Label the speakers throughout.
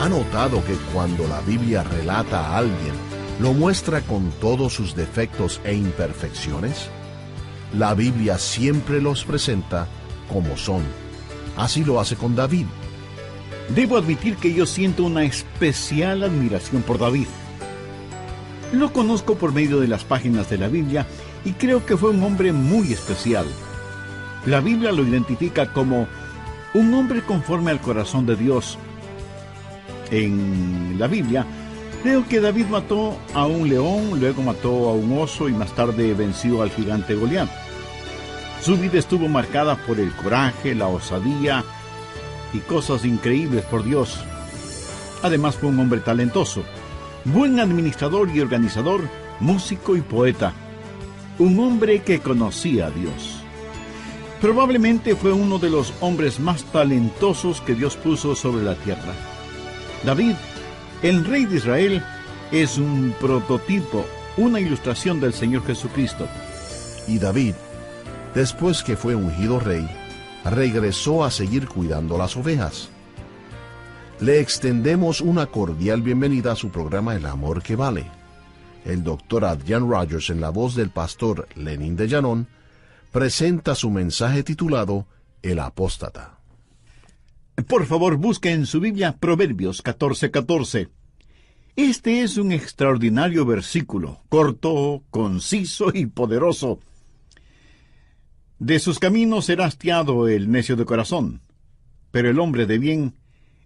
Speaker 1: ¿Ha notado que cuando la Biblia relata a alguien, lo muestra con todos sus defectos e imperfecciones? La Biblia siempre los presenta como son. Así lo hace con David.
Speaker 2: Debo admitir que yo siento una especial admiración por David. Lo conozco por medio de las páginas de la Biblia y creo que fue un hombre muy especial. La Biblia lo identifica como un hombre conforme al corazón de Dios. En la Biblia leo que David mató a un león, luego mató a un oso y más tarde venció al gigante Goliat. Su vida estuvo marcada por el coraje, la osadía y cosas increíbles por Dios. Además fue un hombre talentoso, buen administrador y organizador, músico y poeta. Un hombre que conocía a Dios. Probablemente fue uno de los hombres más talentosos que Dios puso sobre la tierra. David, el rey de Israel, es un prototipo, una ilustración del Señor Jesucristo.
Speaker 1: Y David, después que fue ungido rey, regresó a seguir cuidando las ovejas. Le extendemos una cordial bienvenida a su programa El Amor que Vale. El doctor Adrian Rogers, en la voz del pastor Lenín de Llanón, presenta su mensaje titulado El Apóstata.
Speaker 2: Por favor, busque en su Biblia Proverbios 14:14. Este es un extraordinario versículo, corto, conciso y poderoso. De sus caminos será hastiado el necio de corazón, pero el hombre de bien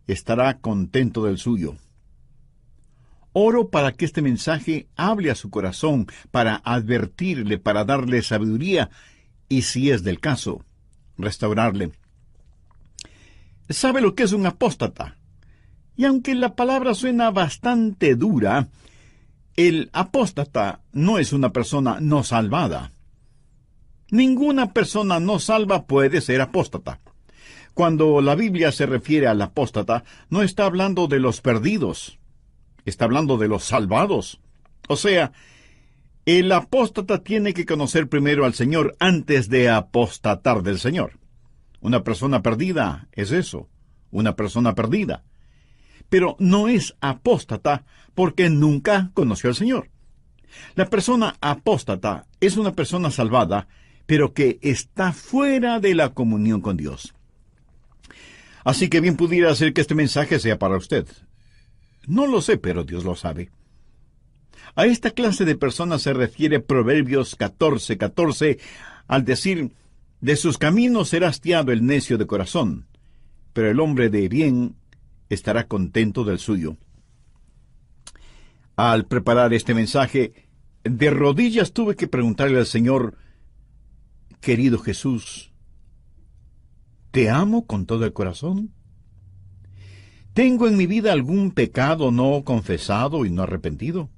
Speaker 2: estará contento del suyo. Oro para que este mensaje hable a su corazón, para advertirle, para darle sabiduría y, si es del caso, restaurarle. ¿Sabe lo que es un apóstata? Y aunque la palabra suena bastante dura, el apóstata no es una persona no salvada. Ninguna persona no salva puede ser apóstata. Cuando la Biblia se refiere al apóstata, no está hablando de los perdidos, está hablando de los salvados. O sea, el apóstata tiene que conocer primero al Señor antes de apostatar del Señor. Una persona perdida es eso, una persona perdida. Pero no es apóstata porque nunca conoció al Señor. La persona apóstata es una persona salvada, pero que está fuera de la comunión con Dios. Así que bien pudiera ser que este mensaje sea para usted. No lo sé, pero Dios lo sabe. A esta clase de personas se refiere Proverbios 14:14 al decir: de sus caminos será hastiado el necio de corazón, pero el hombre de bien estará contento del suyo. Al preparar este mensaje, de rodillas tuve que preguntarle al Señor: querido Jesús, ¿te amo con todo el corazón? ¿Tengo en mi vida algún pecado no confesado y no arrepentido?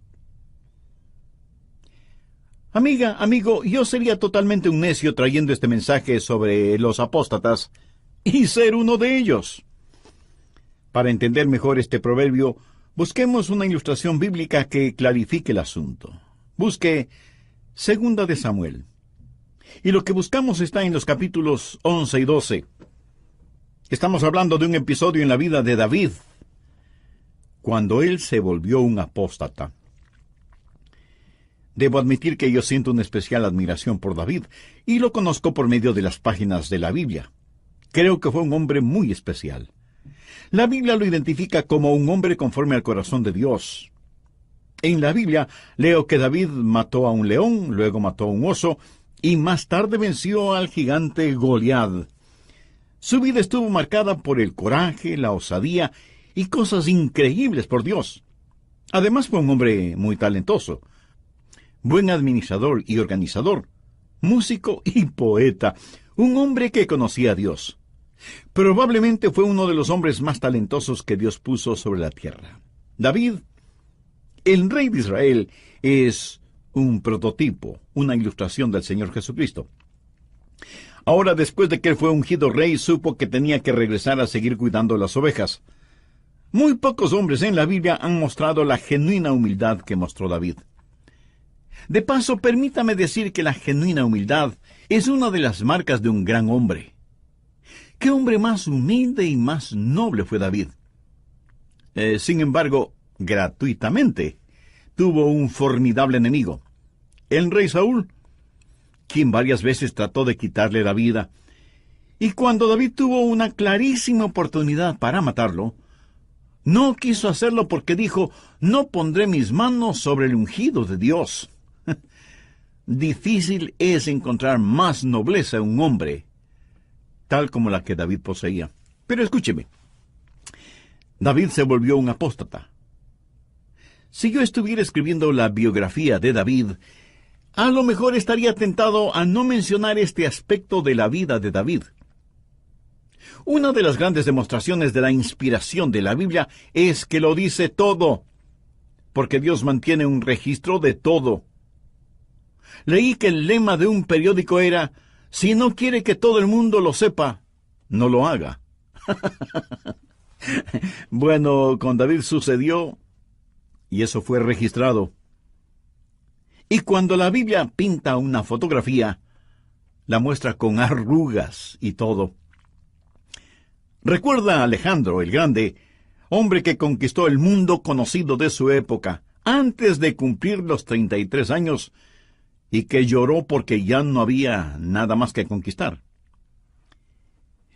Speaker 2: Amiga, amigo, yo sería totalmente un necio trayendo este mensaje sobre los apóstatas y ser uno de ellos. Para entender mejor este proverbio, busquemos una ilustración bíblica que clarifique el asunto. Busque 2 de Samuel. Y lo que buscamos está en los capítulos 11 y 12. Estamos hablando de un episodio en la vida de David, cuando él se volvió un apóstata. Debo admitir que yo siento una especial admiración por David, y lo conozco por medio de las páginas de la Biblia. Creo que fue un hombre muy especial. La Biblia lo identifica como un hombre conforme al corazón de Dios. En la Biblia leo que David mató a un león, luego mató a un oso, y más tarde venció al gigante Goliat. Su vida estuvo marcada por el coraje, la osadía y cosas increíbles por Dios. Además fue un hombre muy talentoso, buen administrador y organizador, músico y poeta, un hombre que conocía a Dios. Probablemente fue uno de los hombres más talentosos que Dios puso sobre la tierra. David, el rey de Israel, es un prototipo, una ilustración del Señor Jesucristo. Ahora, después de que él fue ungido rey, supo que tenía que regresar a seguir cuidando las ovejas. Muy pocos hombres en la Biblia han mostrado la genuina humildad que mostró David. De paso, permítame decir que la genuina humildad es una de las marcas de un gran hombre. ¿Qué hombre más humilde y más noble fue David? Sin embargo, gratuitamente, tuvo un formidable enemigo, el rey Saúl, quien varias veces trató de quitarle la vida. Y cuando David tuvo una clarísima oportunidad para matarlo, no quiso hacerlo porque dijo: no pondré mis manos sobre el ungido de Dios. Difícil es encontrar más nobleza en un hombre, tal como la que David poseía. Pero escúcheme, David se volvió un apóstata. Si yo estuviera escribiendo la biografía de David, a lo mejor estaría tentado a no mencionar este aspecto de la vida de David. Una de las grandes demostraciones de la inspiración de la Biblia es que lo dice todo, porque Dios mantiene un registro de todo. Leí que el lema de un periódico era: si no quiere que todo el mundo lo sepa, no lo haga. Bueno, con David sucedió, y eso fue registrado. Y cuando la Biblia pinta una fotografía, la muestra con arrugas y todo. Recuerda a Alejandro el Grande, hombre que conquistó el mundo conocido de su época, antes de cumplir los 33 años, y que lloró porque ya no había nada más que conquistar.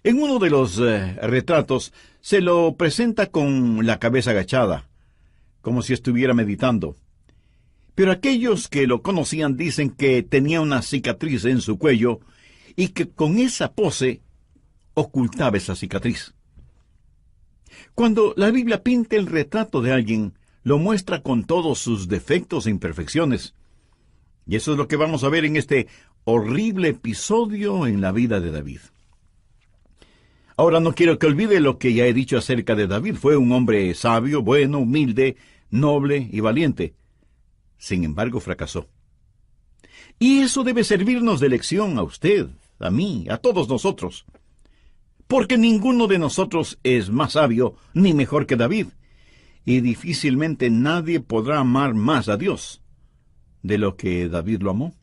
Speaker 2: En uno de los retratos se lo presenta con la cabeza agachada, como si estuviera meditando. Pero aquellos que lo conocían dicen que tenía una cicatriz en su cuello y que con esa pose ocultaba esa cicatriz. Cuando la Biblia pinta el retrato de alguien, lo muestra con todos sus defectos e imperfecciones. Y eso es lo que vamos a ver en este horrible episodio en la vida de David. Ahora no quiero que olvide lo que ya he dicho acerca de David. Fue un hombre sabio, bueno, humilde, noble y valiente. Sin embargo, fracasó. Y eso debe servirnos de lección a usted, a mí, a todos nosotros. Porque ninguno de nosotros es más sabio ni mejor que David. Y difícilmente nadie podrá amar más a Dios de lo que David lo amó.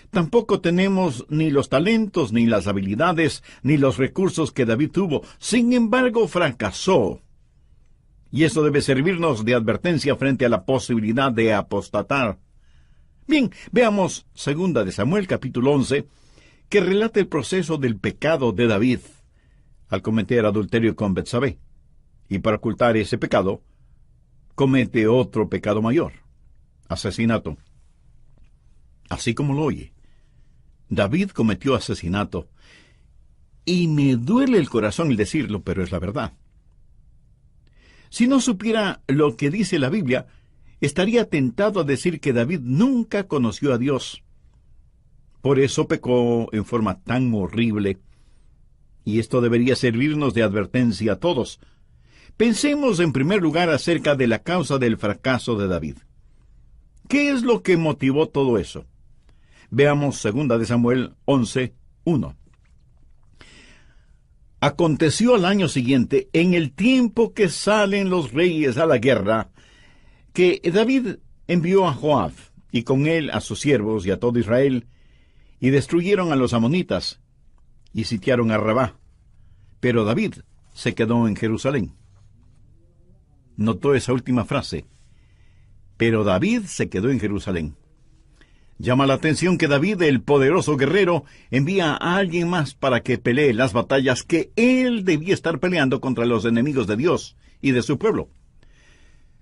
Speaker 2: Tampoco tenemos ni los talentos, ni las habilidades, ni los recursos que David tuvo. Sin embargo, fracasó. Y eso debe servirnos de advertencia frente a la posibilidad de apostatar. Bien, veamos 2 de Samuel, capítulo 11, que relata el proceso del pecado de David al cometer adulterio con Betsabé. Y para ocultar ese pecado, comete otro pecado mayor: asesinato. Así como lo oye, David cometió asesinato. Y me duele el corazón el decirlo, pero es la verdad. Si no supiera lo que dice la Biblia, estaría tentado a decir que David nunca conoció a Dios. Por eso pecó en forma tan horrible. Y esto debería servirnos de advertencia a todos. Pensemos en primer lugar acerca de la causa del fracaso de David. ¿Qué es lo que motivó todo eso? Veamos 2 de Samuel 11, 1. Aconteció al año siguiente, en el tiempo que salen los reyes a la guerra, que David envió a Joab, y con él a sus siervos y a todo Israel, y destruyeron a los amonitas, y sitiaron a Rabá. Pero David se quedó en Jerusalén. Notó esa última frase. Pero David se quedó en Jerusalén. Llama la atención que David, el poderoso guerrero, envía a alguien más para que pelee las batallas que él debía estar peleando contra los enemigos de Dios y de su pueblo.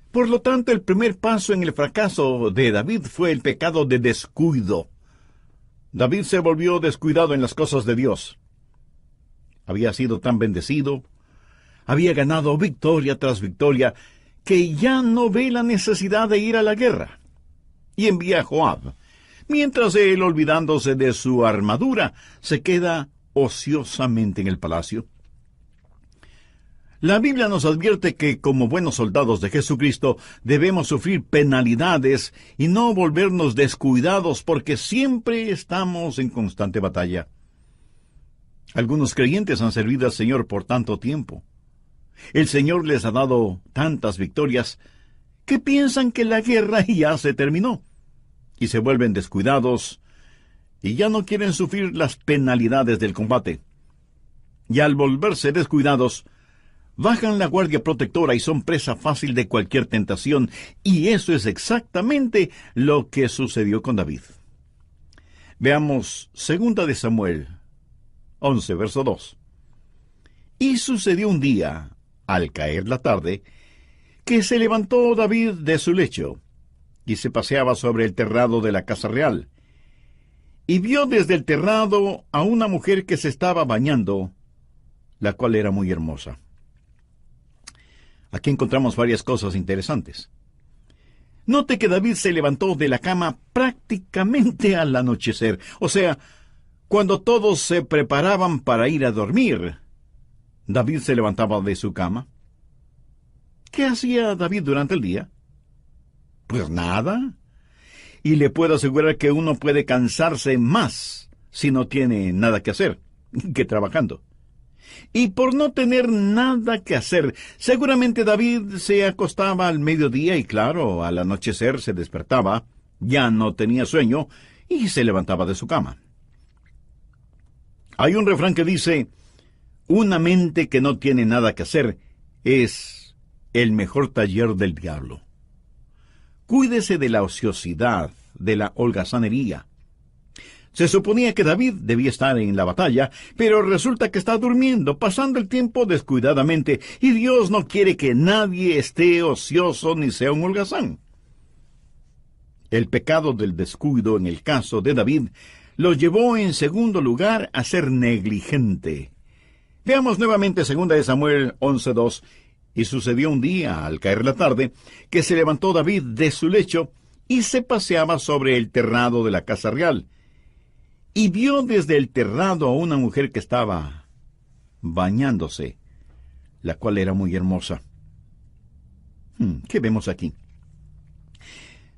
Speaker 2: Por lo tanto, el primer paso en el fracaso de David fue el pecado de descuido. David se volvió descuidado en las cosas de Dios. Había sido tan bendecido, había ganado victoria tras victoria, que ya no ve la necesidad de ir a la guerra. Y envía a Joab, mientras él, olvidándose de su armadura, se queda ociosamente en el palacio. La Biblia nos advierte que, como buenos soldados de Jesucristo, debemos sufrir penalidades y no volvernos descuidados, porque siempre estamos en constante batalla. Algunos creyentes han servido al Señor por tanto tiempo. El Señor les ha dado tantas victorias que piensan que la guerra ya se terminó, y se vuelven descuidados, y ya no quieren sufrir las penalidades del combate. Y al volverse descuidados, bajan la guardia protectora y son presa fácil de cualquier tentación, y eso es exactamente lo que sucedió con David. Veamos 2 de Samuel 11, verso 2. Y sucedió un día, al caer la tarde, que se levantó David de su lecho, y se paseaba sobre el terrado de la casa real, y vio desde el terrado a una mujer que se estaba bañando, la cual era muy hermosa. Aquí encontramos varias cosas interesantes. Note que David se levantó de la cama prácticamente al anochecer, o sea, cuando todos se preparaban para ir a dormir. David se levantaba de su cama. ¿Qué hacía David durante el día? Pues nada. Y le puedo asegurar que uno puede cansarse más si no tiene nada que hacer que trabajando. Y por no tener nada que hacer, seguramente David se acostaba al mediodía y claro, al anochecer se despertaba, ya no tenía sueño y se levantaba de su cama. Hay un refrán que dice: una mente que no tiene nada que hacer es el mejor taller del diablo. Cuídese de la ociosidad, de la holgazanería. Se suponía que David debía estar en la batalla, pero resulta que está durmiendo, pasando el tiempo descuidadamente, y Dios no quiere que nadie esté ocioso ni sea un holgazán. El pecado del descuido en el caso de David lo llevó en segundo lugar a ser negligente. Veamos nuevamente 2 de Samuel 11:2. Y sucedió un día, al caer la tarde, que se levantó David de su lecho y se paseaba sobre el terrado de la casa real. Y vio desde el terrado a una mujer que estaba bañándose, la cual era muy hermosa. ¿Qué vemos aquí?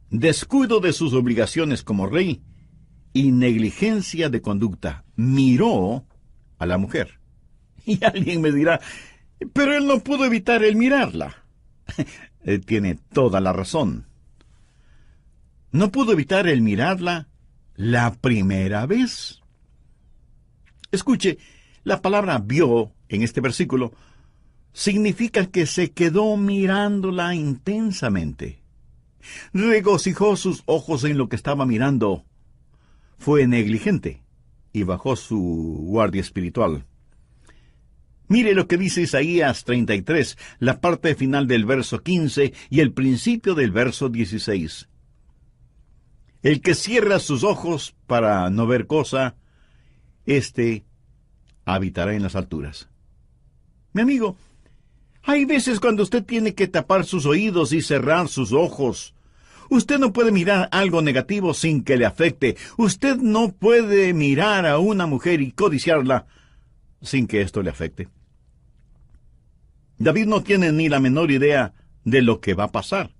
Speaker 2: Descuido de sus obligaciones como rey y negligencia de conducta. Miró a la mujer. Y alguien me dirá: pero él no pudo evitar el mirarla. Tiene toda la razón. No pudo evitar el mirarla la primera vez. Escuche, la palabra vio en este versículo significa que se quedó mirándola intensamente. Regocijó sus ojos en lo que estaba mirando. Fue negligente y bajó su guardia espiritual. Mire lo que dice Isaías 33, la parte final del verso 15 y el principio del verso 16. El que cierra sus ojos para no ver cosa, éste habitará en las alturas. Mi amigo, hay veces cuando usted tiene que tapar sus oídos y cerrar sus ojos. Usted no puede mirar algo negativo sin que le afecte. Usted no puede mirar a una mujer y codiciarla sin que esto le afecte. David no tiene ni la menor idea de lo que va a pasar.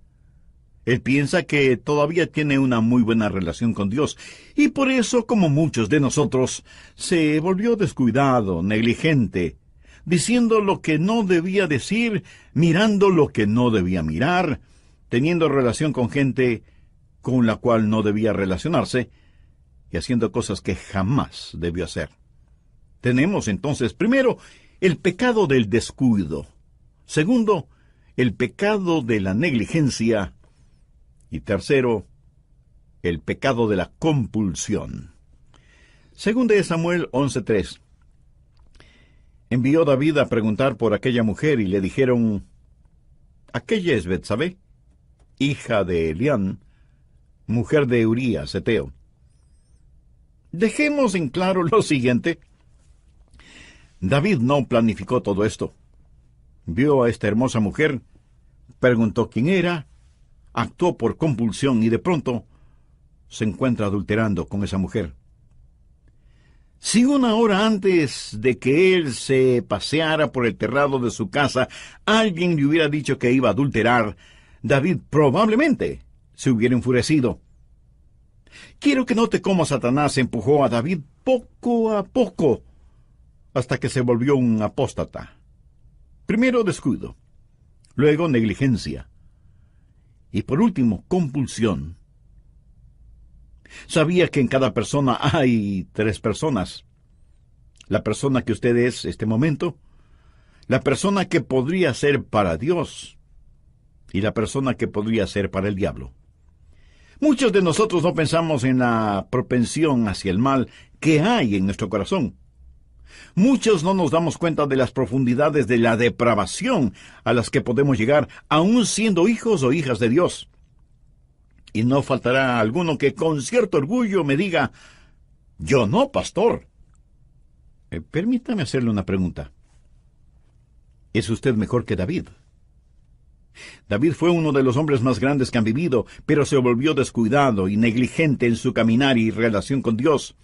Speaker 2: Él piensa que todavía tiene una muy buena relación con Dios, y por eso, como muchos de nosotros, se volvió descuidado, negligente, diciendo lo que no debía decir, mirando lo que no debía mirar, teniendo relación con gente con la cual no debía relacionarse, y haciendo cosas que jamás debió hacer. Tenemos entonces, primero, el pecado del descuido. Segundo, el pecado de la negligencia. Y tercero, el pecado de la compulsión. 2 de Samuel 11:3. Envió David a preguntar por aquella mujer y le dijeron: aquella es Betsabé, hija de Elián, mujer de Urías, heteo. Dejemos en claro lo siguiente. David no planificó todo esto. Vio a esta hermosa mujer, preguntó quién era, actuó por compulsión y de pronto se encuentra adulterando con esa mujer. Si una hora antes de que él se paseara por el terrado de su casa, alguien le hubiera dicho que iba a adulterar, David probablemente se hubiera enfurecido. Quiero que note cómo Satanás empujó a David poco a poco hasta que se volvió un apóstata. Primero descuido, luego negligencia, y por último compulsión. Sabía que en cada persona hay 3 personas. La persona que usted es este momento, la persona que podría ser para Dios y la persona que podría ser para el diablo. Muchos de nosotros no pensamos en la propensión hacia el mal que hay en nuestro corazón. Muchos no nos damos cuenta de las profundidades de la depravación a las que podemos llegar, aun siendo hijos o hijas de Dios. Y no faltará alguno que con cierto orgullo me diga: yo no, pastor. Permítame hacerle una pregunta. ¿Es usted mejor que David? David fue uno de los hombres más grandes que han vivido, pero se volvió descuidado y negligente en su caminar y relación con Dios.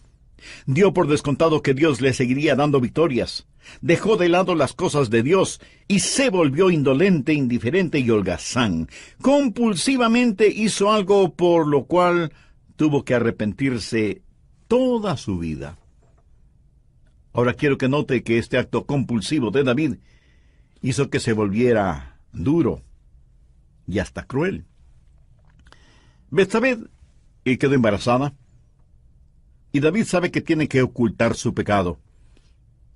Speaker 2: Dio por descontado que Dios le seguiría dando victorias. Dejó de lado las cosas de Dios y se volvió indolente, indiferente y holgazán. Compulsivamente hizo algo por lo cual tuvo que arrepentirse toda su vida. Ahora quiero que note que este acto compulsivo de David hizo que se volviera duro y hasta cruel. Betsabé quedó embarazada, y David sabe que tiene que ocultar su pecado.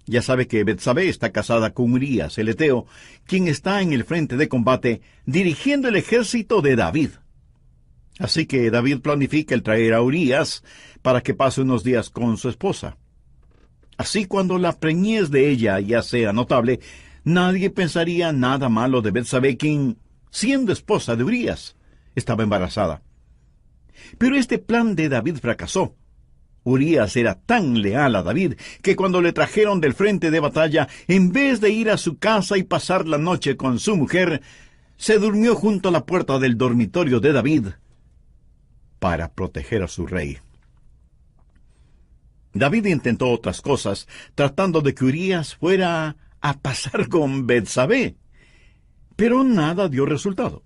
Speaker 2: Ya sabe que Betsabé está casada con Urías, el heteo, quien está en el frente de combate dirigiendo el ejército de David. Así que David planifica el traer a Urías para que pase unos días con su esposa. Así, cuando la preñez de ella ya sea notable, nadie pensaría nada malo de Betsabé, quien, siendo esposa de Urías, estaba embarazada. Pero este plan de David fracasó. Urías era tan leal a David que cuando le trajeron del frente de batalla, en vez de ir a su casa y pasar la noche con su mujer, se durmió junto a la puerta del dormitorio de David para proteger a su rey. David intentó otras cosas, tratando de que Urías fuera a pasar con Betsabé, pero nada dio resultado.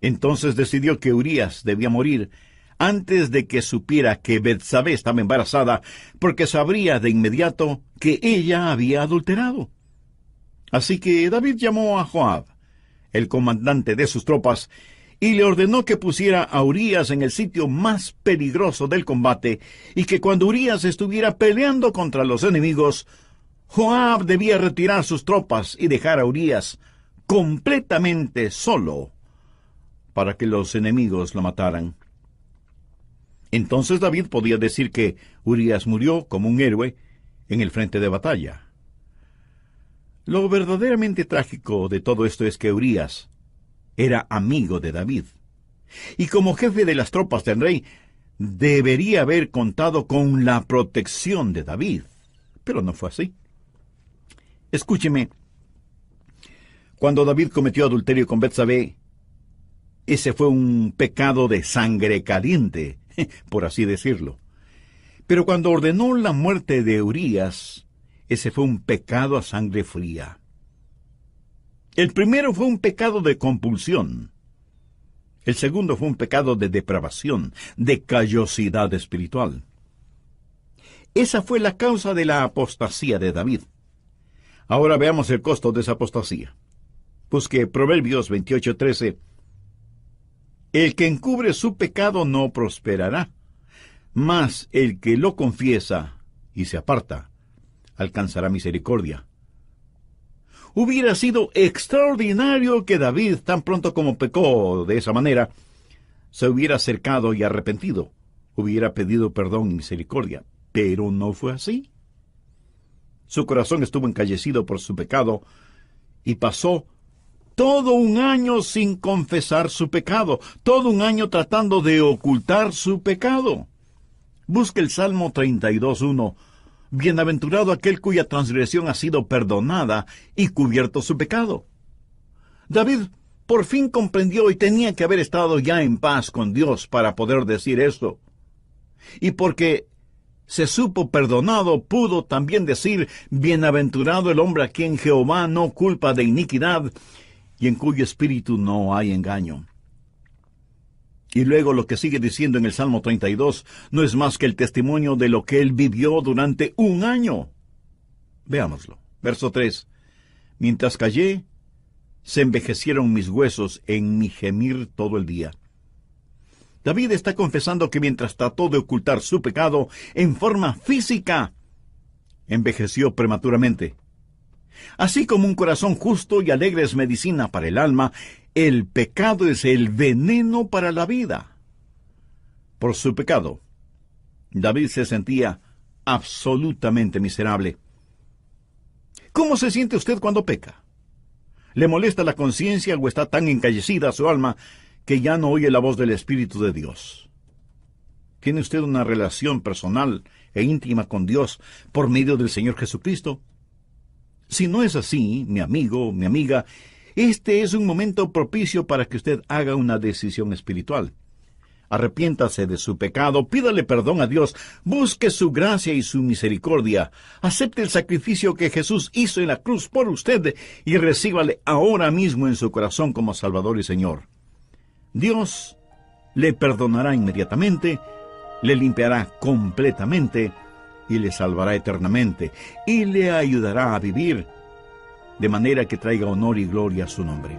Speaker 2: Entonces decidió que Urías debía morir antes de que supiera que Betsabé estaba embarazada, porque sabría de inmediato que ella había adulterado. Así que David llamó a Joab, el comandante de sus tropas, y le ordenó que pusiera a Urías en el sitio más peligroso del combate, y que cuando Urías estuviera peleando contra los enemigos, Joab debía retirar sus tropas y dejar a Urías completamente solo para que los enemigos lo mataran. Entonces David podía decir que Urías murió como un héroe en el frente de batalla. Lo verdaderamente trágico de todo esto es que Urías era amigo de David, y como jefe de las tropas del rey, debería haber contado con la protección de David, pero no fue así. Escúcheme, cuando David cometió adulterio con Betsabé, ese fue un pecado de sangre caliente, por así decirlo. Pero cuando ordenó la muerte de Urías, ese fue un pecado a sangre fría. El primero fue un pecado de compulsión. El segundo fue un pecado de depravación, de callosidad espiritual. Esa fue la causa de la apostasía de David. Ahora veamos el costo de esa apostasía. Busque Proverbios 28:13. El que encubre su pecado no prosperará, mas el que lo confiesa y se aparta, alcanzará misericordia. Hubiera sido extraordinario que David, tan pronto como pecó de esa manera, se hubiera acercado y arrepentido, hubiera pedido perdón y misericordia, pero no fue así. Su corazón estuvo encallecido por su pecado y pasó todo un año sin confesar su pecado, todo un año tratando de ocultar su pecado. Busque el Salmo 32:1. Bienaventurado aquel cuya transgresión ha sido perdonada y cubierto su pecado. David por fin comprendió y tenía que haber estado ya en paz con Dios para poder decir esto. Y porque se supo perdonado, pudo también decir: bienaventurado el hombre a quien Jehová no culpa de iniquidad y en cuyo espíritu no hay engaño. Y luego lo que sigue diciendo en el Salmo 32 no es más que el testimonio de lo que él vivió durante un año. Veámoslo. Verso 3. Mientras callé, se envejecieron mis huesos en mi gemir todo el día. David está confesando que mientras trató de ocultar su pecado en forma física, envejeció prematuramente. Así como un corazón justo y alegre es medicina para el alma, el pecado es el veneno para la vida. Por su pecado, David se sentía absolutamente miserable. ¿Cómo se siente usted cuando peca? ¿Le molesta la conciencia o está tan encallecida su alma que ya no oye la voz del Espíritu de Dios? ¿Tiene usted una relación personal e íntima con Dios por medio del Señor Jesucristo? Si no es así, mi amigo, mi amiga, este es un momento propicio para que usted haga una decisión espiritual. Arrepiéntase de su pecado, pídale perdón a Dios, busque su gracia y su misericordia, acepte el sacrificio que Jesús hizo en la cruz por usted y recíbale ahora mismo en su corazón como Salvador y Señor. Dios le perdonará inmediatamente, le limpiará completamente y le salvará eternamente y le ayudará a vivir de manera que traiga honor y gloria a su nombre.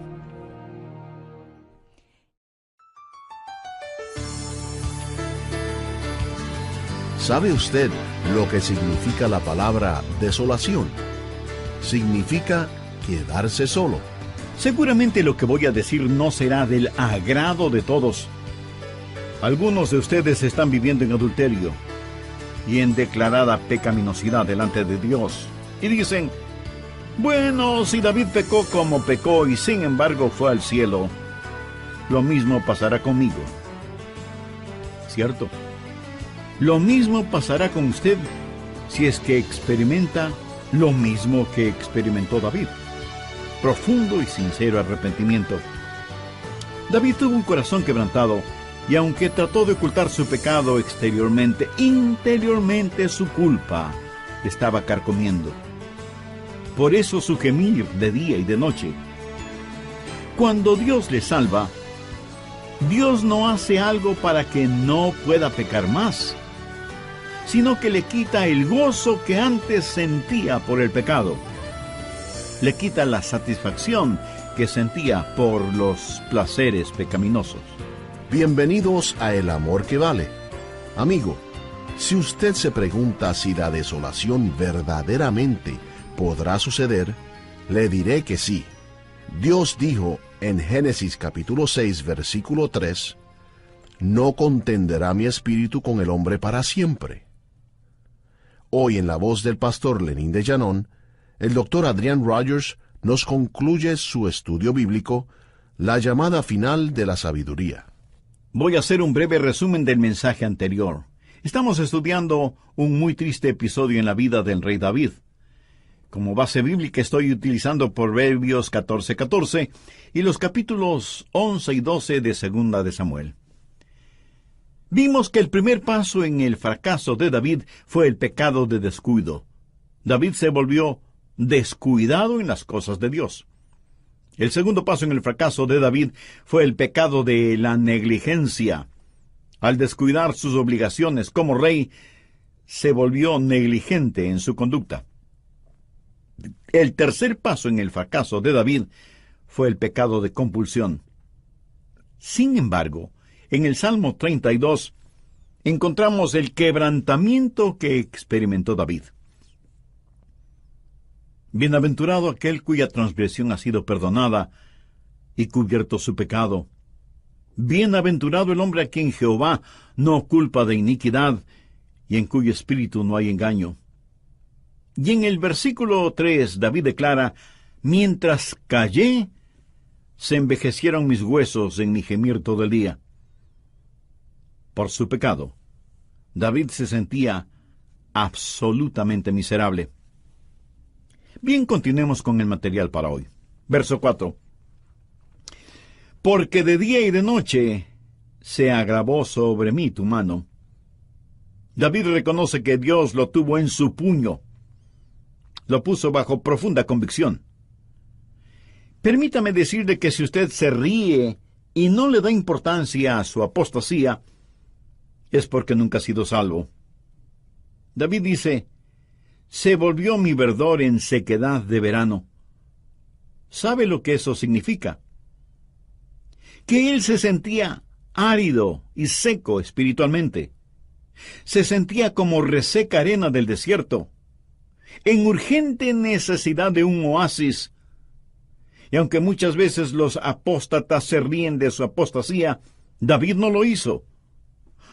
Speaker 1: ¿Sabe usted lo que significa la palabra desolación? Significa quedarse solo.
Speaker 2: Seguramente lo que voy a decir no será del agrado de todos. Algunos de ustedes están viviendo en adulterio y en declarada pecaminosidad delante de Dios. Y dicen, bueno, si David pecó como pecó y sin embargo fue al cielo, lo mismo pasará conmigo. ¿Cierto? Lo mismo pasará con usted si es que experimenta lo mismo que experimentó David. Profundo y sincero arrepentimiento. David tuvo un corazón quebrantado y aunque trató de ocultar su pecado exteriormente, interiormente su culpa le estaba carcomiendo. Por eso su gemir de día y de noche. Cuando Dios le salva, Dios no hace algo para que no pueda pecar más, sino que le quita el gozo que antes sentía por el pecado. Le quita la satisfacción que sentía por los placeres pecaminosos.
Speaker 1: Bienvenidos a El Amor que Vale. Amigo, si usted se pregunta si la desolación verdaderamente podrá suceder, le diré que sí. Dios dijo en Génesis capítulo 6, versículo 3, «No contenderá mi espíritu con el hombre para siempre». Hoy en la voz del pastor Lenín de Llanón, el doctor Adrian Rogers nos concluye su estudio bíblico, La llamada final de la sabiduría.
Speaker 2: Voy a hacer un breve resumen del mensaje anterior. Estamos estudiando un muy triste episodio en la vida del rey David. Como base bíblica estoy utilizando Proverbios 14:14 y los capítulos 11 y 12 de Segunda de Samuel. Vimos que el primer paso en el fracaso de David fue el pecado de descuido. David se volvió descuidado en las cosas de Dios. El segundo paso en el fracaso de David fue el pecado de la negligencia. Al descuidar sus obligaciones como rey, se volvió negligente en su conducta. El tercer paso en el fracaso de David fue el pecado de compulsión. Sin embargo, en el Salmo 32 encontramos el quebrantamiento que experimentó David. Bienaventurado aquel cuya transgresión ha sido perdonada y cubierto su pecado. Bienaventurado el hombre a quien Jehová no culpa de iniquidad y en cuyo espíritu no hay engaño. Y en el versículo 3 David declara, mientras callé, se envejecieron mis huesos en mi gemir todo el día. Por su pecado, David se sentía absolutamente miserable. Bien, continuemos con el material para hoy. Verso 4. Porque de día y de noche se agravó sobre mí tu mano. David reconoce que Dios lo tuvo en su puño. Lo puso bajo profunda convicción. Permítame decirle que si usted se ríe y no le da importancia a su apostasía, es porque nunca ha sido salvo. David dice, se volvió mi verdor en sequedad de verano. ¿Sabe lo que eso significa? Que él se sentía árido y seco espiritualmente. Se sentía como reseca arena del desierto. en urgente necesidad de un oasis. Y aunque muchas veces los apóstatas se ríen de su apostasía, David no lo hizo,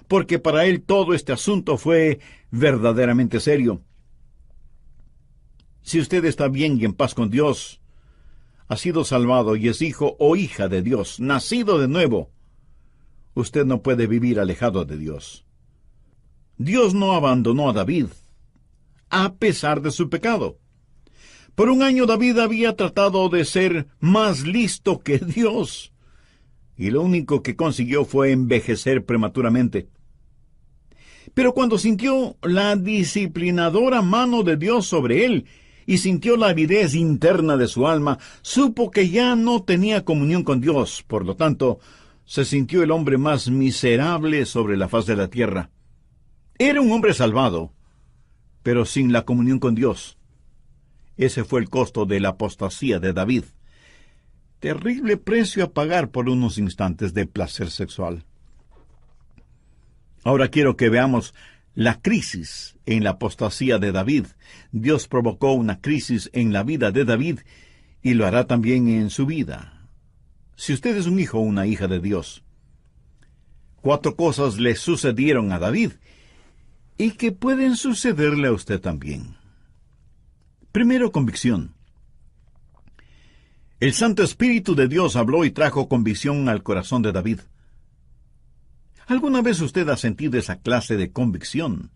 Speaker 2: porque para él todo este asunto fue verdaderamente serio. Si usted está bien y en paz con Dios, ha sido salvado y es hijo o hija de Dios, nacido de nuevo, usted no puede vivir alejado de Dios. Dios no abandonó a David, a pesar de su pecado. Por un año David había tratado de ser más listo que Dios, y lo único que consiguió fue envejecer prematuramente. Pero cuando sintió la disciplinadora mano de Dios sobre él, y sintió la avidez interna de su alma, supo que ya no tenía comunión con Dios. Por lo tanto, se sintió el hombre más miserable sobre la faz de la tierra. Era un hombre salvado, pero sin la comunión con Dios. Ese fue el costo de la apostasía de David. Terrible precio a pagar por unos instantes de placer sexual. Ahora quiero que veamos la crisis en la apostasía de David. Dios provocó una crisis en la vida de David y lo hará también en su vida. Si usted es un hijo o una hija de Dios, 4 cosas le sucedieron a David y que pueden sucederle a usted también. Primero, convicción. El Santo Espíritu de Dios habló y trajo convicción al corazón de David. ¿Alguna vez usted ha sentido esa clase de convicción?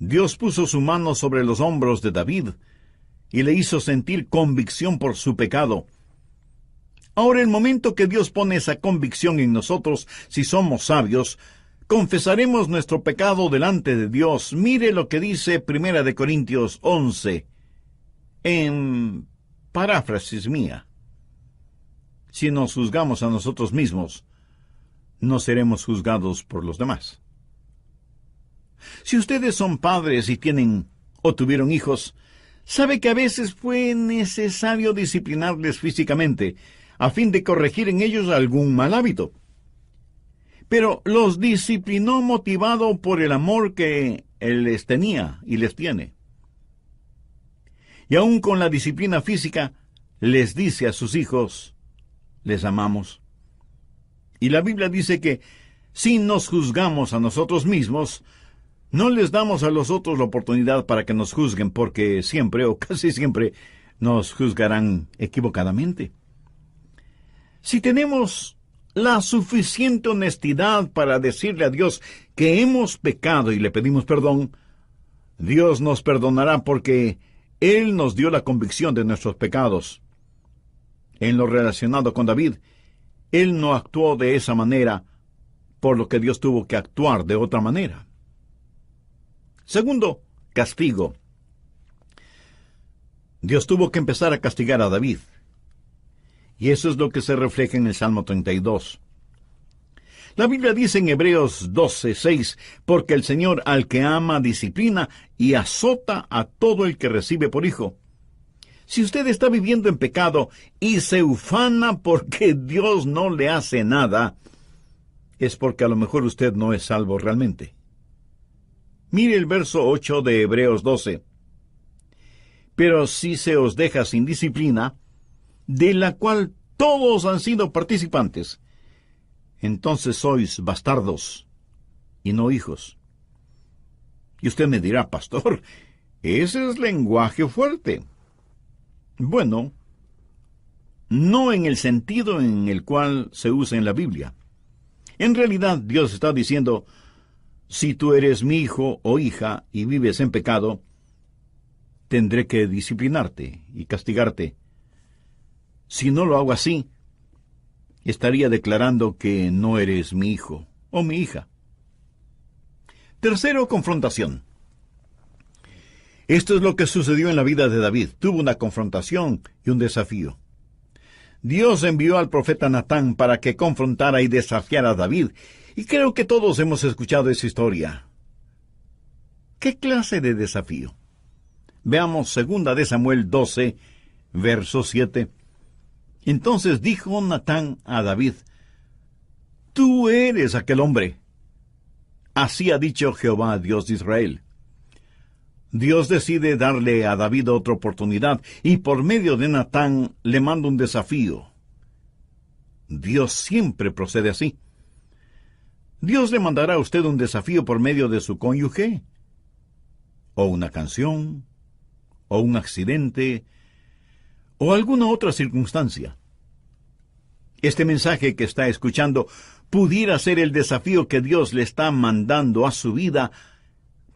Speaker 2: Dios puso su mano sobre los hombros de David y le hizo sentir convicción por su pecado. Ahora, el momento que Dios pone esa convicción en nosotros, si somos sabios, confesaremos nuestro pecado delante de Dios. Mire lo que dice 1 Corintios 11, en paráfrasis mía. Si nos juzgamos a nosotros mismos, no seremos juzgados por los demás. Si ustedes son padres y tienen o tuvieron hijos, sabe que a veces fue necesario disciplinarles físicamente a fin de corregir en ellos algún mal hábito. Pero los disciplinó motivado por el amor que Él les tenía y les tiene. Y aun con la disciplina física, les dice a sus hijos, les amamos. Y la Biblia dice que si nos juzgamos a nosotros mismos, no les damos a los otros la oportunidad para que nos juzguen, porque siempre o casi siempre nos juzgarán equivocadamente. Si tenemos la suficiente honestidad para decirle a Dios que hemos pecado y le pedimos perdón, Dios nos perdonará porque Él nos dio la convicción de nuestros pecados. En lo relacionado con David, Él no actuó de esa manera, por lo que Dios tuvo que actuar de otra manera. Segundo, castigo. Dios tuvo que empezar a castigar a David. Y eso es lo que se refleja en el Salmo 32. La Biblia dice en Hebreos 12:6, porque el Señor al que ama disciplina y azota a todo el que recibe por hijo. Si usted está viviendo en pecado y se ufana porque Dios no le hace nada, es porque a lo mejor usted no es salvo realmente. Mire el verso 8 de Hebreos 12. Pero si se os deja sin disciplina, de la cual todos han sido participantes, entonces sois bastardos y no hijos. Y usted me dirá, pastor, ese es lenguaje fuerte. Bueno, no en el sentido en el cual se usa en la Biblia. En realidad, Dios está diciendo, si tú eres mi hijo o hija y vives en pecado, tendré que disciplinarte y castigarte. Si no lo hago así, estaría declarando que no eres mi hijo o mi hija. Tercero, confrontación. Esto es lo que sucedió en la vida de David. Tuvo una confrontación y un desafío. Dios envió al profeta Natán para que confrontara y desafiara a David, y creo que todos hemos escuchado esa historia. ¿Qué clase de desafío? Veamos 2 de Samuel 12, verso 7. Entonces dijo Natán a David, tú eres aquel hombre. Así ha dicho Jehová, Dios de Israel. Dios decide darle a David otra oportunidad y por medio de Natán le manda un desafío. Dios siempre procede así. Dios le mandará a usted un desafío por medio de su cónyuge, o una canción, o un accidente, o alguna otra circunstancia. Este mensaje que está escuchando pudiera ser el desafío que Dios le está mandando a su vida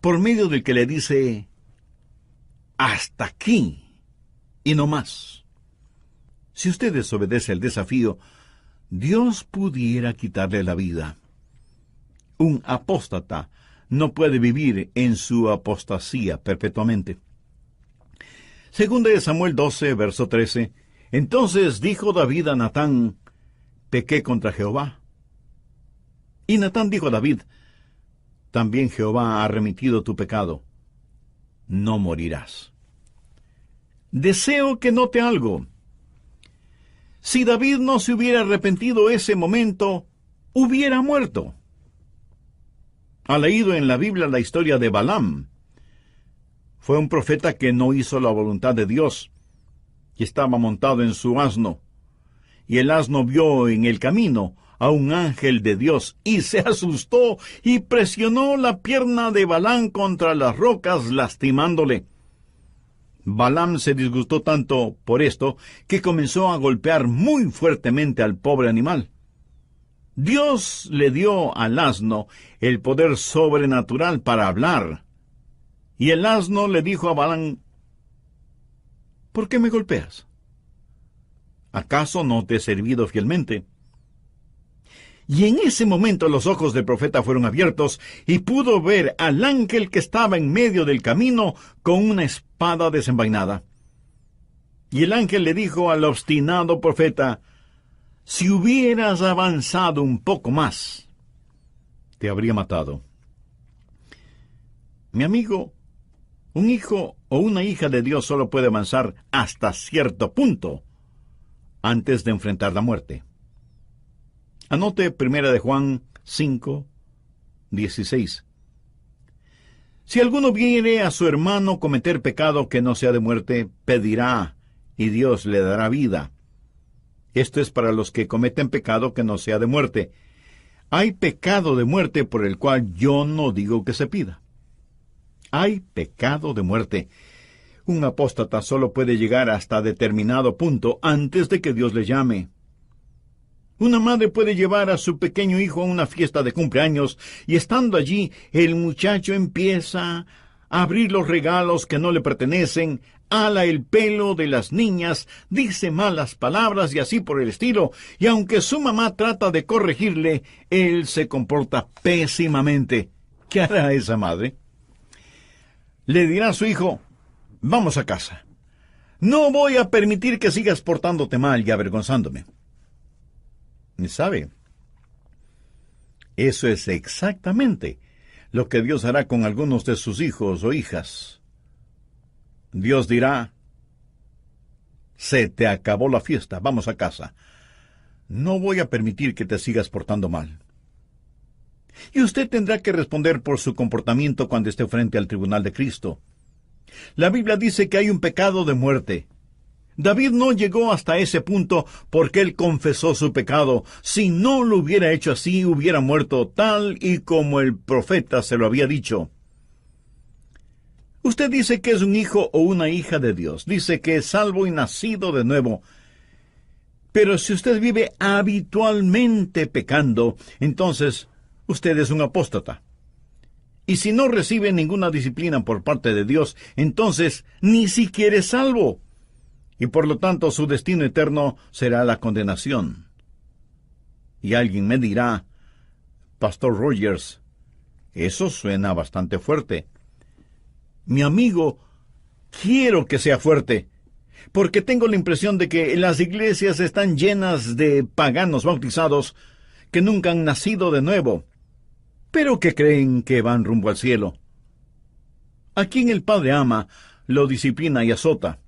Speaker 2: por medio del que le dice, hasta aquí y no más. Si usted desobedece el desafío, Dios pudiera quitarle la vida. Un apóstata no puede vivir en su apostasía perpetuamente. Segunda de Samuel 12, verso 13. Entonces dijo David a Natán, pequé contra Jehová. Y Natán dijo a David, también Jehová ha remitido tu pecado. No morirás. Deseo que note algo. Si David no se hubiera arrepentido ese momento, hubiera muerto. Ha leído en la Biblia la historia de Balaam. Fue un profeta que no hizo la voluntad de Dios, y estaba montado en su asno. Y el asno vio en el camino a un ángel de Dios, y se asustó y presionó la pierna de Balaam contra las rocas, lastimándole. Balaam se disgustó tanto por esto que comenzó a golpear muy fuertemente al pobre animal. Dios le dio al asno el poder sobrenatural para hablar. Y el asno le dijo a Balaam, ¿por qué me golpeas? ¿Acaso no te he servido fielmente? Y en ese momento los ojos del profeta fueron abiertos y pudo ver al ángel que estaba en medio del camino con una espada desenvainada. Y el ángel le dijo al obstinado profeta, si hubieras avanzado un poco más, te habría matado. Mi amigo, un hijo o una hija de Dios solo puede avanzar hasta cierto punto antes de enfrentar la muerte. Anote 1 de Juan 5, 16. Si alguno viene a su hermano cometer pecado que no sea de muerte, pedirá, y Dios le dará vida. Esto es para los que cometen pecado que no sea de muerte. Hay pecado de muerte por el cual yo no digo que se pida. Hay pecado de muerte. Un apóstata solo puede llegar hasta determinado punto antes de que Dios le llame. Una madre puede llevar a su pequeño hijo a una fiesta de cumpleaños y estando allí, el muchacho empieza a abrir los regalos que no le pertenecen, ala el pelo de las niñas, dice malas palabras y así por el estilo, y aunque su mamá trata de corregirle, él se comporta pésimamente. ¿Qué hará esa madre? Le dirá a su hijo, vamos a casa. No voy a permitir que sigas portándote mal y avergonzándome. ¿Sabe? Eso es exactamente lo que Dios hará con algunos de sus hijos o hijas. Dios dirá, se te acabó la fiesta, vamos a casa. No voy a permitir que te sigas portando mal. Y usted tendrá que responder por su comportamiento cuando esté frente al tribunal de Cristo. La Biblia dice que hay un pecado de muerte. David no llegó hasta ese punto porque él confesó su pecado. Si no lo hubiera hecho así, hubiera muerto tal y como el profeta se lo había dicho. Usted dice que es un hijo o una hija de Dios. Dice que es salvo y nacido de nuevo. Pero si usted vive habitualmente pecando, entonces usted es un apóstata. Y si no recibe ninguna disciplina por parte de Dios, entonces ni siquiera es salvo. Y por lo tanto su destino eterno será la condenación. Y alguien me dirá, Pastor Rogers, eso suena bastante fuerte. Mi amigo, quiero que sea fuerte, porque tengo la impresión de que las iglesias están llenas de paganos bautizados que nunca han nacido de nuevo, pero que creen que van rumbo al cielo. A quien el Padre ama, lo disciplina y azota.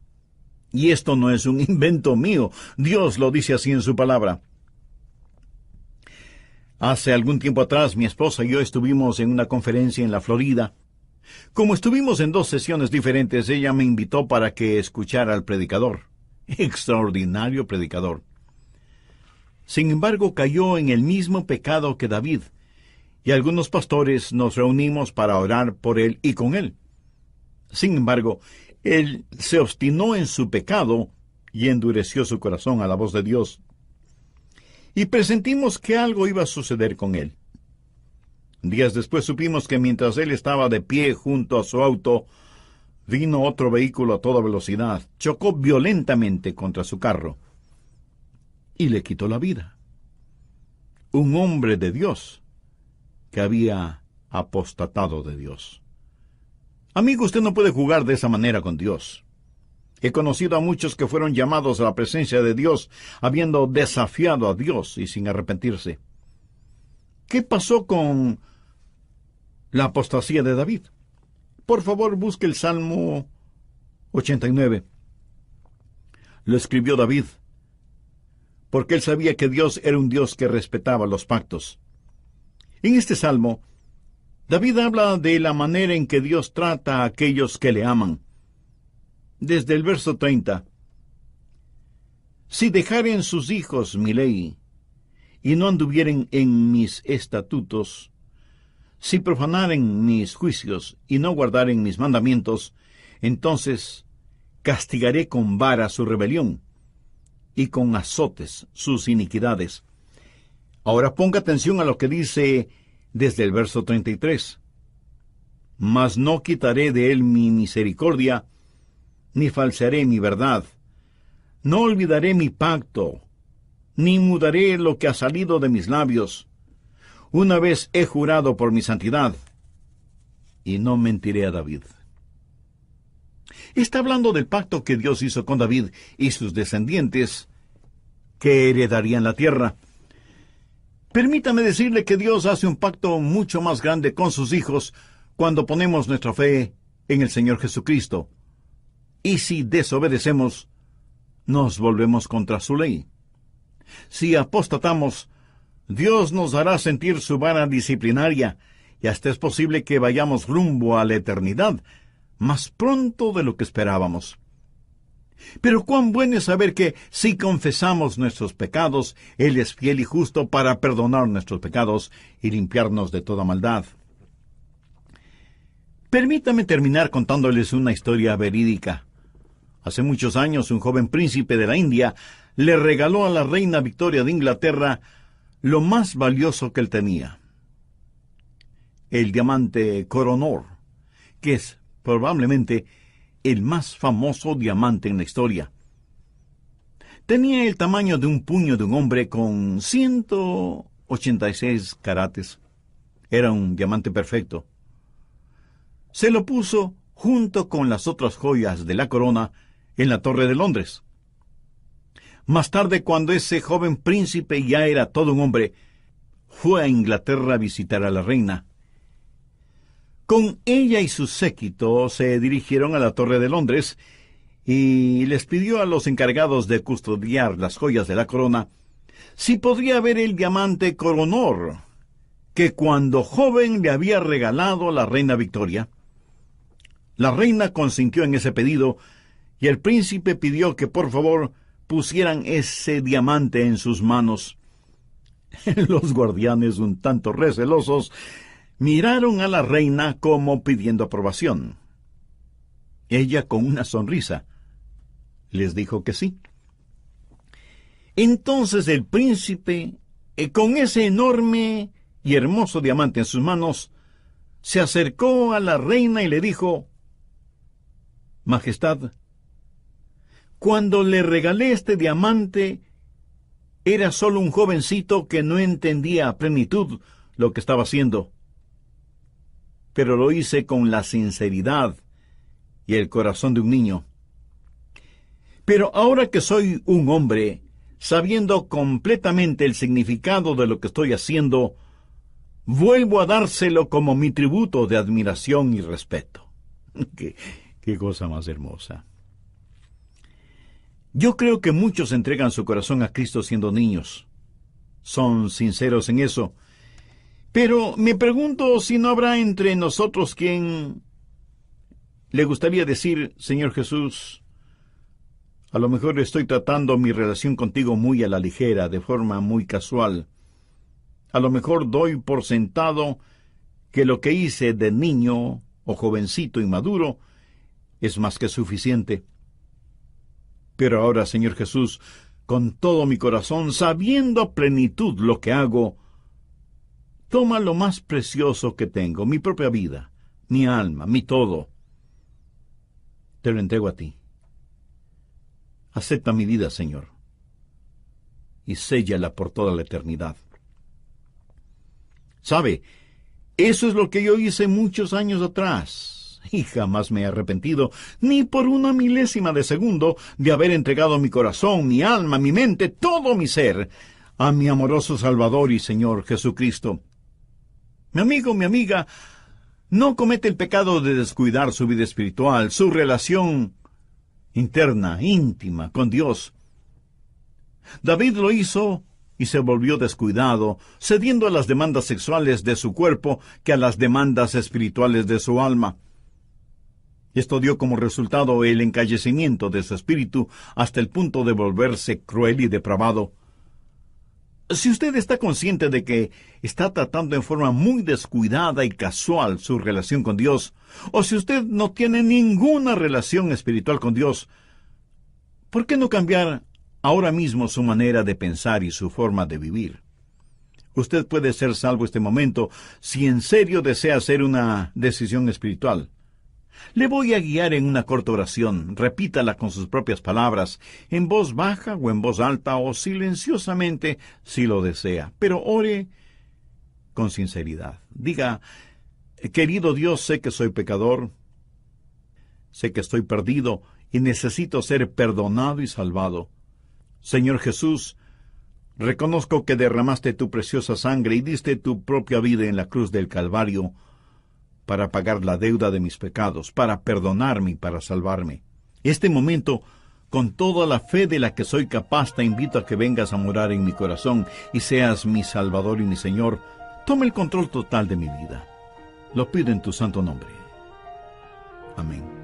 Speaker 2: Y esto no es un invento mío, Dios lo dice así en su palabra. Hace algún tiempo atrás, mi esposa y yo estuvimos en una conferencia en la Florida. Como estuvimos en 2 sesiones diferentes, ella me invitó para que escuchara al predicador. Extraordinario predicador. Sin embargo, cayó en el mismo pecado que David, y algunos pastores nos reunimos para orar por él y con él. Sin embargo, él se obstinó en su pecado y endureció su corazón a la voz de Dios. Y presentimos que algo iba a suceder con él. Días después supimos que mientras él estaba de pie junto a su auto, vino otro vehículo a toda velocidad, chocó violentamente contra su carro y le quitó la vida. Un hombre de Dios que había apostatado de Dios. Amigo, usted no puede jugar de esa manera con Dios. He conocido a muchos que fueron llamados a la presencia de Dios habiendo desafiado a Dios y sin arrepentirse. ¿Qué pasó con la apostasía de David? Por favor, busque el Salmo 89. Lo escribió David, porque él sabía que Dios era un Dios que respetaba los pactos. En este salmo, David habla de la manera en que Dios trata a aquellos que le aman. Desde el verso 30. Si dejaren sus hijos mi ley, y no anduvieren en mis estatutos, si profanaren mis juicios y no guardaren mis mandamientos, entonces castigaré con vara su rebelión y con azotes sus iniquidades. Ahora ponga atención a lo que dice desde el verso 33. Mas no quitaré de él mi misericordia, ni falsearé mi verdad. No olvidaré mi pacto, ni mudaré lo que ha salido de mis labios. Una vez he jurado por mi santidad, y no mentiré a David. Está hablando del pacto que Dios hizo con David y sus descendientes, que heredarían la tierra. Permítame decirle que Dios hace un pacto mucho más grande con sus hijos cuando ponemos nuestra fe en el Señor Jesucristo. Y si desobedecemos, nos volvemos contra su ley. Si apostatamos, Dios nos hará sentir su vara disciplinaria, y hasta es posible que vayamos rumbo a la eternidad, más pronto de lo que esperábamos. Pero cuán bueno es saber que si confesamos nuestros pecados, Él es fiel y justo para perdonar nuestros pecados y limpiarnos de toda maldad. Permítame terminar contándoles una historia verídica. Hace muchos años, un joven príncipe de la India le regaló a la reina Victoria de Inglaterra lo más valioso que él tenía: el diamante Koh-i-Noor, que es probablemente el más famoso diamante en la historia. Tenía el tamaño de un puño de un hombre con 186 carates. Era un diamante perfecto. Se lo puso junto con las otras joyas de la corona en la Torre de Londres. Más tarde, cuando ese joven príncipe ya era todo un hombre, fue a Inglaterra a visitar a la reina. Con ella y su séquito se dirigieron a la Torre de Londres y les pidió a los encargados de custodiar las joyas de la corona si podría ver el diamante Koh-i-Noor que cuando joven le había regalado a la reina Victoria. La reina consintió en ese pedido y el príncipe pidió que por favor pusieran ese diamante en sus manos. Los guardianes, un tanto recelosos, miraron a la reina como pidiendo aprobación. Ella, con una sonrisa, les dijo que sí. Entonces el príncipe, con ese enorme y hermoso diamante en sus manos, se acercó a la reina y le dijo: Majestad, cuando le regalé este diamante, era solo un jovencito que no entendía a plenitud lo que estaba haciendo. Pero lo hice con la sinceridad y el corazón de un niño. Pero ahora que soy un hombre, sabiendo completamente el significado de lo que estoy haciendo, vuelvo a dárselo como mi tributo de admiración y respeto. Qué cosa más hermosa. Yo creo que muchos entregan su corazón a Cristo siendo niños. Son sinceros en eso. Pero me pregunto si no habrá entre nosotros quien le gustaría decir: Señor Jesús, a lo mejor estoy tratando mi relación contigo muy a la ligera, de forma muy casual. A lo mejor doy por sentado que lo que hice de niño o jovencito inmaduro es más que suficiente. Pero ahora, Señor Jesús, con todo mi corazón, sabiendo a plenitud lo que hago, toma lo más precioso que tengo, mi propia vida, mi alma, mi todo. Te lo entrego a ti. Acepta mi vida, Señor, y séllala por toda la eternidad. ¿Sabe? Eso es lo que yo hice muchos años atrás, y jamás me he arrepentido, ni por una milésima de segundo, de haber entregado mi corazón, mi alma, mi mente, todo mi ser, a mi amoroso Salvador y Señor Jesucristo. Mi amigo, mi amiga, no comete el pecado de descuidar su vida espiritual, su relación interna, íntima, con Dios. David lo hizo y se volvió descuidado, cediendo a las demandas sexuales de su cuerpo que a las demandas espirituales de su alma. Esto dio como resultado el encallecimiento de su espíritu hasta el punto de volverse cruel y depravado. Si usted está consciente de que está tratando en forma muy descuidada y casual su relación con Dios, o si usted no tiene ninguna relación espiritual con Dios, ¿por qué no cambiar ahora mismo su manera de pensar y su forma de vivir? Usted puede ser salvo este momento si en serio desea hacer una decisión espiritual. Le voy a guiar en una corta oración. Repítala con sus propias palabras, en voz baja o en voz alta o silenciosamente si lo desea. Pero ore con sinceridad. Diga: querido Dios, sé que soy pecador, sé que estoy perdido y necesito ser perdonado y salvado. Señor Jesús, reconozco que derramaste tu preciosa sangre y diste tu propia vida en la cruz del Calvario para pagar la deuda de mis pecados, para perdonarme y para salvarme. Este momento, con toda la fe de la que soy capaz, te invito a que vengas a morar en mi corazón y seas mi Salvador y mi Señor. Toma el control total de mi vida. Lo pido en tu santo nombre. Amén.